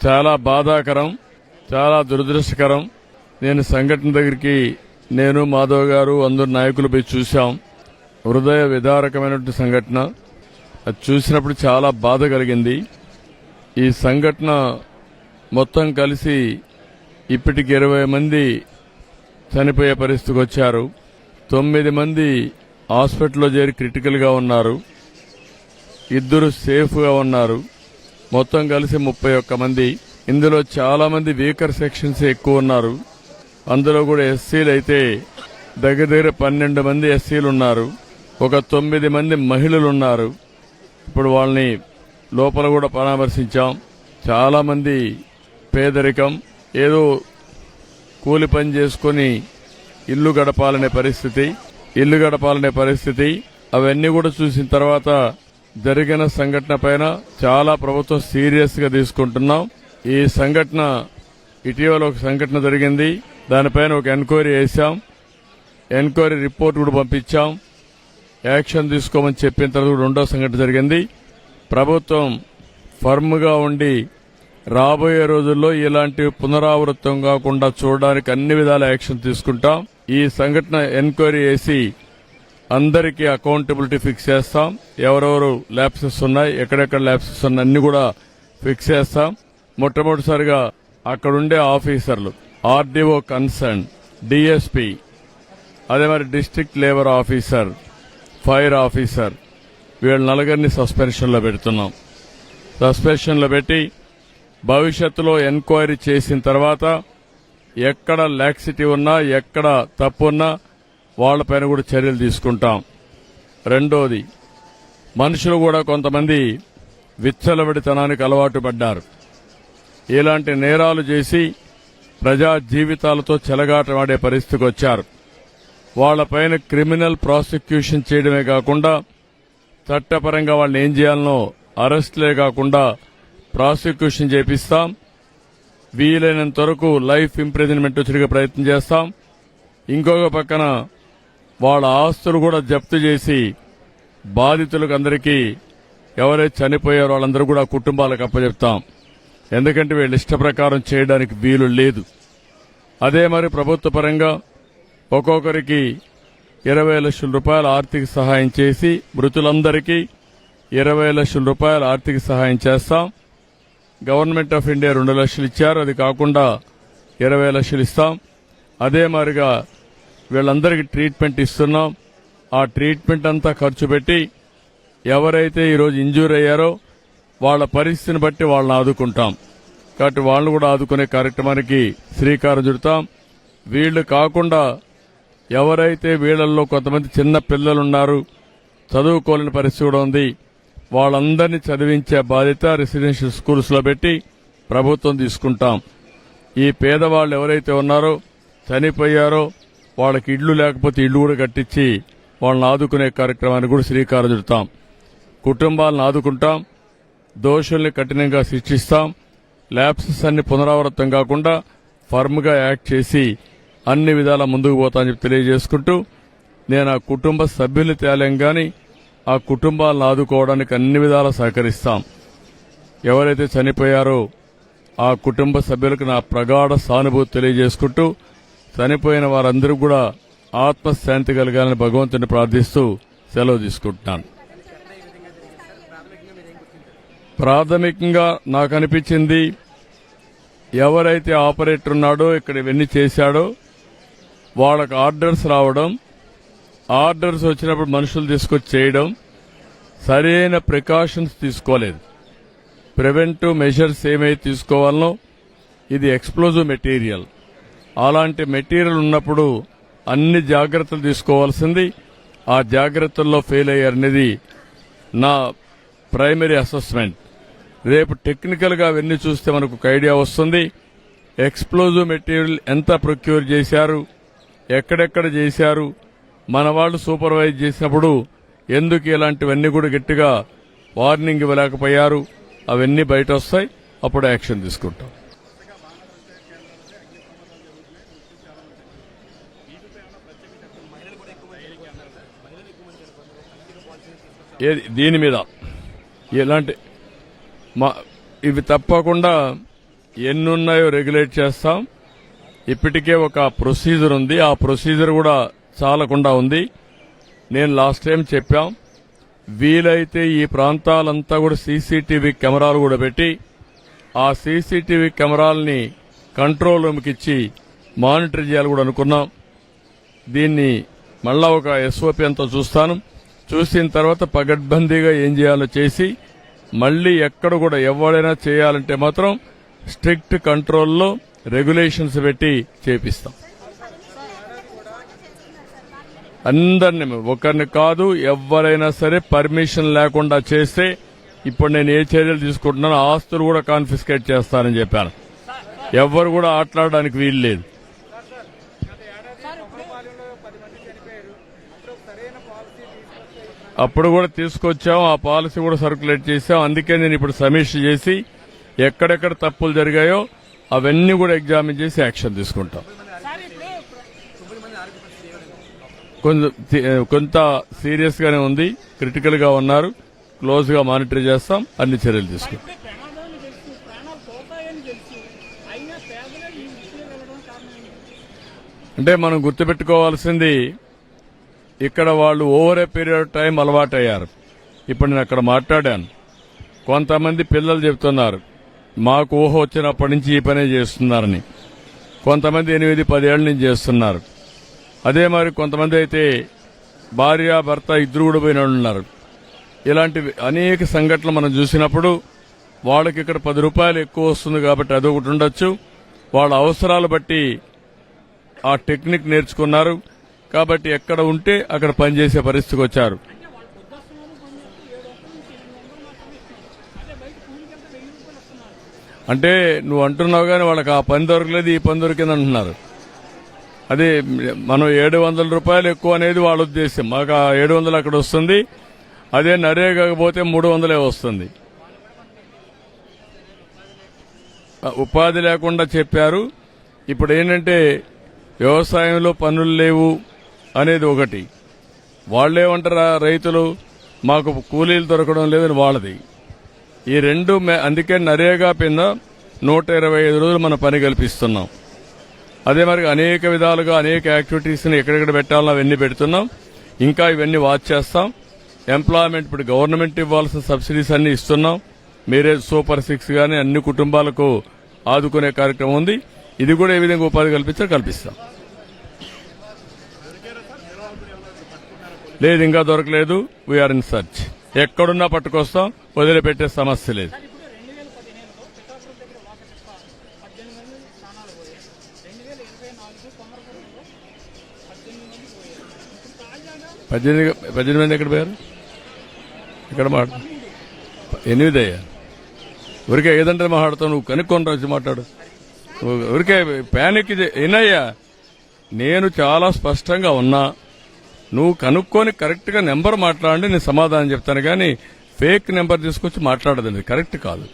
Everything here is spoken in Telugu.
చాలా బాధాకరం, చాలా దురదృష్టకరం. నేను సంఘటన దగ్గరికి మాధవ్ గారు అందరు నాయకులు పోయి చూశాం. హృదయ విదారకమైనటువంటి సంఘటన. అది చూసినప్పుడు చాలా బాధ కలిగింది. ఈ సంఘటన మొత్తం కలిసి ఇప్పటికి 20 మంది చనిపోయే పరిస్థితికి వచ్చారు. 9 మంది హాస్పిటల్లో చేరి క్రిటికల్ గా ఉన్నారు. 2 సేఫ్ గా ఉన్నారు. మొత్తం కలిసి 31 మంది. ఇందులో చాలా మంది వీకర్ సెక్షన్స్ ఎక్కువ ఉన్నారు. అందులో కూడా ఎస్సీలు అయితే దగ్గర 12 మంది ఎస్సీలు ఉన్నారు. ఒక 9 మంది మహిళలు ఉన్నారు. ఇప్పుడు వాళ్ళని లోపల కూడా పరామర్శించాం. చాలా మంది పేదరికం, ఏదో కూలి పని చేసుకుని ఇల్లు గడపాలనే పరిస్థితి. అవన్నీ కూడా చూసిన తర్వాత జరిగిన సంఘటన పైన చాలా ప్రభుత్వం సీరియస్ గా తీసుకుంటున్నాం. ఈ సంఘటన ఇటీవల ఒక సంఘటన జరిగింది. దానిపైన ఒక ఎంక్వైరీ చేశాం. ఎంక్వైరీ రిపోర్ట్ కూడా పంపించాం. యాక్షన్ తీసుకోమని చెప్పిన తర్వాత రెండో సంఘటన జరిగింది. ప్రభుత్వం ఫర్మ్ గా ఉండి రాబోయే రోజుల్లో ఇలాంటి పునరావృతం కాకుండా చూడడానికి అన్ని విధాల యాక్షన్ తీసుకుంటాం. ఈ సంఘటన ఎంక్వైరీ చేసి అందరికీ అకౌంటబిలిటీ ఫిక్స్ చేస్తాం. ఎవరెవరు ల్యాప్సెస్ ఉన్నాయి, ఎక్కడెక్కడ ల్యాప్సెస్ ఉన్నాయి అన్ని కూడా ఫిక్స్ చేస్తాం. మొట్టమొదటిసారిగా అక్కడుండే ఆఫీసర్లు, ఆర్డీఓ కన్సర్న్, డీఎస్పీ, అదే మరి district labour officer, fire officer, వీళ్ళ నలుగురిని సస్పెన్షన్ లో పెడుతున్నాం. సస్పెన్షన్ లో పెట్టి భవిష్యత్తులో ఎంక్వైరీ చేసిన తర్వాత ఎక్కడ లాక్సిటీ ఉన్నా, ఎక్కడ తప్పున్నా వాళ్లపైన కూడా చర్యలు తీసుకుంటాం. రెండోది, మనుషులు కూడా కొంతమంది విచ్చలవిడితనానికి అలవాటు పడ్డారు. ఇలాంటి నేరాలు చేసి ప్రజా జీవితాలతో చెలగాటమాడే పరిస్థితికి వచ్చారు. వాళ్లపైన క్రిమినల్ ప్రాసిక్యూషన్ చేయడమే కాకుండా చట్టపరంగా వాళ్ళని ఏం చేయాలనో అరెస్టులే కాకుండా ప్రాసిక్యూషన్ చేపిస్తాం. వీలైనంత వరకు లైఫ్ ఇంప్రిజన్మెంట్ వచ్చే ప్రయత్నం చేస్తాం. ఇంకొక పక్కన వాళ్ళ ఆస్తులు కూడా జప్తు చేసి బాధితులకు అందరికీ ఎవరైతే చనిపోయారో వాళ్ళందరూ కూడా కుటుంబాలకు అప్పచెప్తాం. ఎందుకంటే వీళ్ళ ఇష్ట ప్రకారం చేయడానికి వీలు లేదు. అదే మరి ప్రభుత్వ పరంగా ఒక్కొక్కరికి 20 లక్షల రూపాయల ఆర్థిక సహాయం చేసి మృతులందరికీ 20 లక్షల రూపాయల ఆర్థిక సహాయం చేస్తాం. గవర్నమెంట్ ఆఫ్ ఇండియా 2 లక్షలు ఇచ్చారు. అది కాకుండా 20 లక్షలు ఇస్తాం. అదే మాదిరిగా వీళ్ళందరికీ ట్రీట్మెంట్ ఇస్తున్నాం. ఆ ట్రీట్మెంట్ అంతా ఖర్చు పెట్టి ఎవరైతే ఈరోజు ఇంజూర్ అయ్యారో వాళ్ల పరిస్థితిని బట్టి వాళ్ళని ఆదుకుంటాం. కాబట్టి వాళ్ళని కూడా ఆదుకునే కార్యక్రమానికి శ్రీకారం చుడతాం. వీళ్లు కాకుండా ఎవరైతే వీళ్లలో కొంతమంది చిన్న పిల్లలున్నారు, చదువుకోలేని పరిస్థితి కూడా ఉంది, వాళ్ళందరినీ చదివించే బాధ్యత రెసిడెన్షియల్ స్కూల్స్ లో పెట్టి ప్రభుత్వం తీసుకుంటాం. ఈ పేదవాళ్లు ఎవరైతే ఉన్నారో చనిపోయారో వాళ్ళకి ఇళ్లు లేకపోతే ఇళ్లు కూడా కట్టించి వాళ్ళని ఆదుకునే కార్యక్రమానికి కూడా శ్రీకారం చుడతాం. కుటుంబాలను ఆదుకుంటాం. దోషుల్ని కఠినంగా శిక్షిస్తాం. ల్యాప్సెస్ అన్ని పునరావృతం కాకుండా ఫర్మ్ గా యాక్ట్ చేసి అన్ని విధాలా ముందుకు పోతామని చెప్పి తెలియజేసుకుంటూ, నేను ఆ కుటుంబ సభ్యుల్ని తేలేం గాని ఆ కుటుంబాలను ఆదుకోవడానికి అన్ని విధాలా సహకరిస్తాం. ఎవరైతే చనిపోయారో ఆ కుటుంబ సభ్యులకు నా ప్రగాఢ సానుభూతి తెలియజేసుకుంటూ, చనిపోయిన వారందరూ కూడా ఆత్మశాంతి కలగాలని భగవంతుని ప్రార్థిస్తూ సెలవు తీసుకుంటున్నాను. ప్రాథమికంగా నాకు అనిపించింది, ఎవరైతే ఆపరేటర్ ఉన్నాడో ఇక్కడ ఇవన్నీ చేశాడో వాళ్ళకు ఆర్డర్స్ రావడం, ఆర్డర్స్ వచ్చినప్పుడు మనుషులు తీసుకొచ్చి చేయడం, సరైన ప్రికాషన్స్ తీసుకోలేదు. ప్రివెంటివ్ మెజర్స్ ఏమైతే తీసుకోవాలనో, ఇది ఎక్స్ప్లోజివ్ మెటీరియల్, అలాంటి మెటీరియల్ ఉన్నప్పుడు అన్ని జాగ్రత్తలు తీసుకోవాల్సింది. ఆ జాగ్రత్తల్లో ఫెయిల్ అయ్యారనేది నా ప్రైమరీ అసెస్మెంట్. రేపు టెక్నికల్ గా అవన్నీ చూస్తే మనకు ఒక ఐడియా వస్తుంది. ఎక్స్ప్లోజివ్ మెటీరియల్ ఎంత ప్రొక్యూర్ చేశారు, ఎక్కడెక్కడ చేశారు, మన వాళ్ళు సూపర్వైజ్ చేసినప్పుడు ఎందుకు ఇలాంటివన్నీ కూడా గట్టిగా వార్నింగ్ ఇవ్వలేకపోయారు, అవన్నీ బయట వస్తాయి. అప్పుడు యాక్షన్ తీసుకుంటాం. దీని మీద ఇవి తప్పకుండా ఎన్నున్నాయో రెగ్యులేట్ చేస్తాం. ఇప్పటికే ఒక ప్రొసీజర్ ఉంది. ఆ ప్రొసీజర్ కూడా చాలకుండా ఉంది. నేను లాస్ట్ టైం చెప్పాం, వీలైతే ఈ ప్రాంతాలంతా కూడా సీసీటీవీ కెమెరాలు కూడా పెట్టి ఆ సీసీటీవీ కెమెరాలని కంట్రోల్ రూమ్కి ఇచ్చి మానిటర్ చేయాలి కూడా అనుకున్నాం. దీన్ని మళ్ళా ఒక ఎస్ఓపీ అంతా చూస్తాను. చూసిన తర్వాత పగడ్బందీగా ఏం చేయాలో చేసి మళ్లీ ఎక్కడ కూడా ఎవరైనా చేయాలంటే మాత్రం స్ట్రిక్ట్ కంట్రోల్లో రెగ్యులేషన్స్ పెట్టి చేపిస్తాం. అందరినీ, ఒకరిని కాదు, ఎవరైనా సరే పర్మిషన్ లేకుండా చేస్తే ఇప్పుడు నేను ఏ చర్యలు తీసుకుంటున్నానో ఆస్తులు కూడా కాన్ఫిస్కేట్ చేస్తానని చెప్పాను. ఎవ్వరు కూడా ఆటలాడడానికి వీలు లేదు. అప్పుడు కూడా తీసుకొచ్చాం, ఆ పాలసీ కూడా సర్క్యులేట్ చేశాం. అందుకే నేను ఇప్పుడు సమీక్ష చేసి ఎక్కడెక్కడ తప్పులు జరిగాయో అవన్నీ కూడా ఎగ్జామిన్ చేసి యాక్షన్ తీసుకుంటాం. కొంత సీరియస్ గానే ఉంది, క్రిటికల్ గా ఉన్నారు. క్లోజ్ గా మానిటర్ చేస్తాం, అన్ని చర్యలు తీసుకుంటాం. అంటే మనం గుర్తుపెట్టుకోవాల్సింది, ఇక్కడ వాళ్ళు over a period of time అలవాటయ్యారు. ఇప్పుడు నేను అక్కడ మాట్లాడాను, కొంతమంది పిల్లలు చెబుతున్నారు మాకు ఊహ వచ్చినప్పటి నుంచి ఈ పనే చేస్తున్నారని. కొంతమంది 8-10 ఏళ్ల నుంచి చేస్తున్నారు. అదే మరి కొంతమంది అయితే భార్య భర్త ఇద్దరు కూడా పోయిన ఉన్నారు. ఇలాంటి అనేక సంఘటనలు మనం చూసినప్పుడు వాళ్ళకి ఇక్కడ 10 రూపాయలు ఎక్కువ వస్తుంది కాబట్టి అదొకటి ఉండొచ్చు. వాళ్ళ అవసరాలు బట్టి ఆ టెక్నిక్ నేర్చుకున్నారు కాబట్టి ఎక్కడ ఉంటే అక్కడ పనిచేసే పరిస్థితికి వచ్చారు. అంటే నువ్వు అంటున్నావు కానీ వాళ్ళకి ఆ పని దొరకలేదు, ఈ పని దొరికింది అంటున్నారు. అదే మనం 700 రూపాయలు ఎక్కువ అనేది వాళ్ళ ఉద్దేశం. మాకు ఆ 700 అక్కడ వస్తుంది. అదే నరేగాకపోతే 300 వస్తుంది. ఉపాధి లేకుండా చెప్పారు. ఇప్పుడు ఏంటంటే వ్యవసాయంలో పనులు లేవు అనేది ఒకటి. వాళ్ళేమంటారా రైతులు, మాకు కూలీలు దొరకడం లేదని వాళ్ళది. ఈ రెండు అందుకే నరేగా కింద 125 రోజులు మనం పని కల్పిస్తున్నాం. అదే మరి అనేక విధాలుగా అనేక యాక్టివిటీస్ ని ఎక్కడెక్కడ పెట్టాలో అవన్నీ పెడుతున్నాం. ఇంకా ఇవన్నీ వాచ్ చేస్తాం. ఎంప్లాయ్మెంట్ ఇప్పుడు గవర్నమెంట్ ఇవ్వాల్సిన సబ్సిడీస్ అన్ని ఇస్తున్నాం. మీరే సూపర్ 6 గానీ అన్ని కుటుంబాలకు ఆదుకునే కార్యక్రమం ఉంది. ఇది కూడా ఏ విధంగా ఉపాధి కల్పిస్తాం. లేదు, ఇంకా దొరకలేదు. We are in search. ఎక్కడున్నా పట్టుకొస్తాం, వదిలిపెట్టే సమస్య లేదు. 18 మంది ఎక్కడ పోయారు? ఇక్కడ మాట్లాడు. 8 అయ్యా. ఊరికే ఏదంటే మాట్లాడుతావు, నువ్వు కనుక్కొని వచ్చి మాట్లాడు. ఊరికే ప్యానిక్ ఏనయ్యా, నేను చాలా స్పష్టంగా ఉన్నా. నువ్వు కనుక్కొని కరెక్ట్ గా నెంబర్ మాట్లాడండి, నేను సమాధానం చెప్తాను. కానీ ఫేక్ నెంబర్ తీసుకొచ్చి మాట్లాడదండి, కరెక్ట్ కాదు.